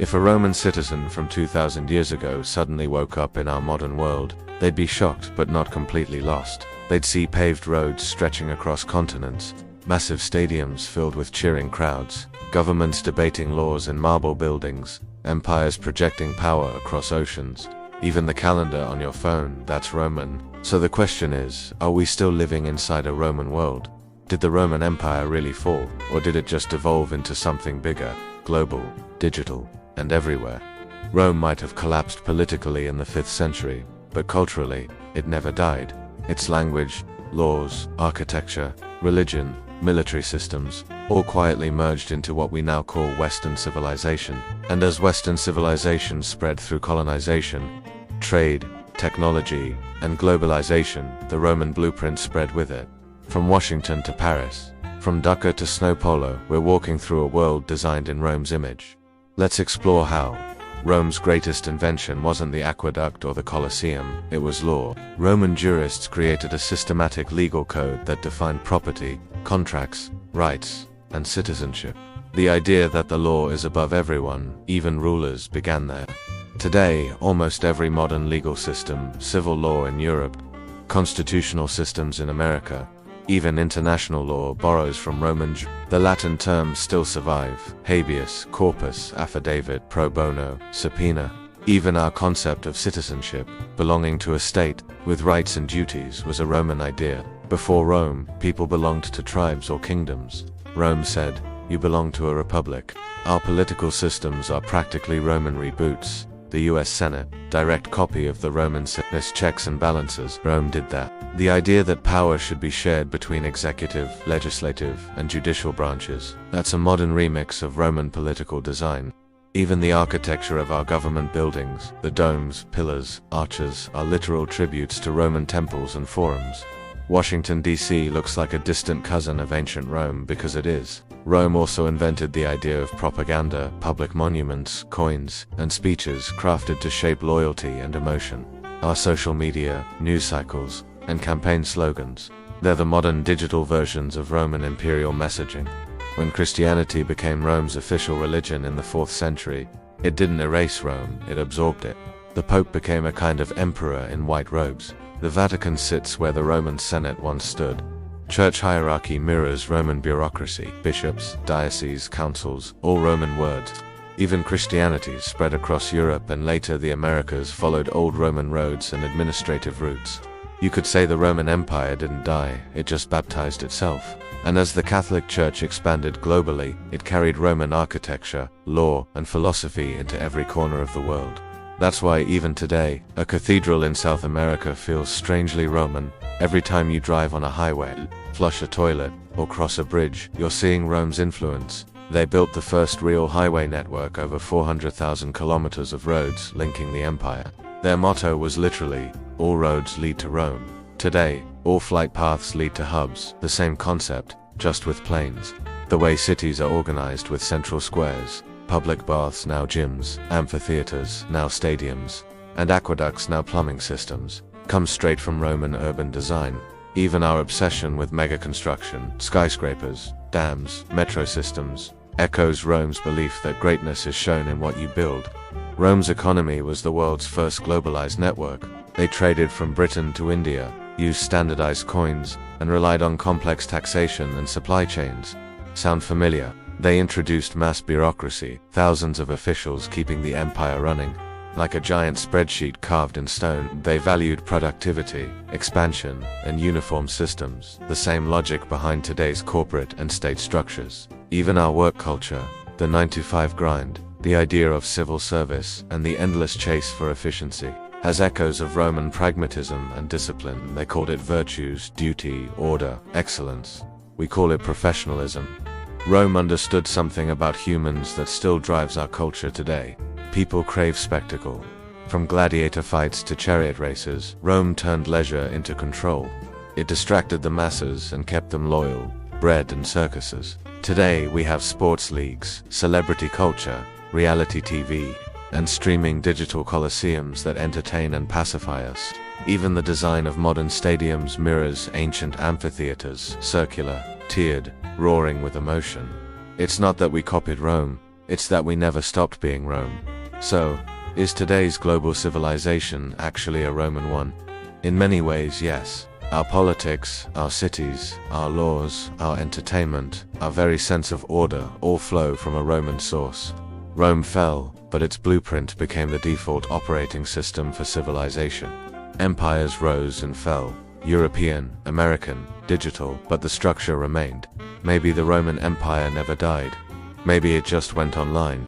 If a Roman citizen from 2000 years ago suddenly woke up in our modern world, they'd be shocked but not completely lost. They'd see paved roads stretching across continents, massive stadiums filled with cheering crowds, governments debating laws in marble buildings, empires projecting power across oceans. Even the calendar on your phone, that's Roman. So the question is, are we still living inside a Roman world? Did the Roman Empire really fall, or did it just evolve into something bigger, global, digital, and everywhere? Rome might have collapsed politically in the 5th century, but culturally, it never died. Its language, laws, architecture, religion, military systems, all quietly merged into what we now call Western civilization. And as Western civilization spread through colonization, trade, technology, and globalization, the Roman blueprint spread with it. From Washington to Paris, from Dhaka to São Paulo, we're walking through a world designed in Rome's image. Let's explore how. Rome's greatest invention wasn't the aqueduct or the Colosseum, it was law. Roman jurists created a systematic legal code that defined property, contracts, rights, and citizenship. The idea that the law is above everyone, even rulers, began there. Today, almost every modern legal system, civil law in Europe, constitutional systems in America, even international law borrows from Roman. The Latin terms still survive: habeas corpus, affidavit, pro bono, subpoena. Even our concept of citizenship, belonging to a state, with rights and duties, was a Roman idea. Before Rome, people belonged to tribes or kingdoms. Rome said, "You belong to a republic." Our political systems are practically Roman reboots. The US Senate, direct copy of the Roman Senate, checks and balances. Rome did that. The idea that power should be shared between executive, legislative, and judicial branches, that's a modern remix of Roman political design. Even the architecture of our government buildings, the domes, pillars, arches, are literal tributes to Roman temples and forums. Washington, D.C. looks like a distant cousin of ancient Rome because it is. Rome also invented the idea of propaganda, public monuments, coins, and speeches crafted to shape loyalty and emotion. Our social media, news cycles, and campaign slogans, they're the modern digital versions of Roman imperial messaging. When Christianity became Rome's official religion in the 4th century, it didn't erase Rome, it absorbed it. The Pope became a kind of emperor in white robes. The Vatican sits where the Roman Senate once stood. Church hierarchy mirrors Roman bureaucracy, bishops, dioceses, councils, all Roman words. Even Christianity spread across Europe, and later the Americas followed old Roman roads and administrative routes. You could say the Roman Empire didn't die, it just baptized itself. And as the Catholic Church expanded globally, it carried Roman architecture, law, and philosophy into every corner of the world. That's why even today, a cathedral in South America feels strangely Roman. Every time you drive on a highway, flush a toilet, or cross a bridge, you're seeing Rome's influence. They built the first real highway network, over 400,000 kilometers of roads linking the empire. Their motto was literally, "All roads lead to Rome." Today, all flight paths lead to hubs, the same concept, just with planes. The way cities are organized with central squares, public baths now gyms, amphitheaters now stadiums, and aqueducts now plumbing systems, comes straight from Roman urban design. Even our obsession with mega construction, skyscrapers, dams, metro systems, echoes Rome's belief that greatness is shown in what you build. Rome's economy was the world's first globalized network. They traded from Britain to India, used standardized coins, and relied on complex taxation and supply chains. Sound familiar? They introduced mass bureaucracy, thousands of officials keeping the empire running. Like a giant spreadsheet carved in stone, they valued productivity, expansion, and uniform systems, the same logic behind today's corporate and state structures. Even our work culture, the 9-to-5 grind, the idea of civil service, and the endless chase for efficiency, has echoes of Roman pragmatism and discipline. They called it virtues, duty, order, excellence. We call it professionalism. Rome understood something about humans that still drives our culture today. People crave spectacle. From gladiator fights to chariot races, Rome turned leisure into control. It distracted the masses and kept them loyal, bread and circuses. Today we have sports leagues, celebrity culture, reality TV, and streaming digital colosseums that entertain and pacify us. Even the design of modern stadiums mirrors ancient amphitheaters, circular, tiered, roaring with emotion. It's not that we copied Rome, It's that we never stopped being Rome. So, is today's global civilization actually a Roman one? In many ways, yes. Our politics, our cities, our laws, our entertainment, our very sense of order all flow from a Roman source. Rome fell, but its blueprint became the default operating system for civilization. Empires rose and fell, European, American, digital, but the structure remained. Maybe the Roman Empire never died. Maybe it just went online.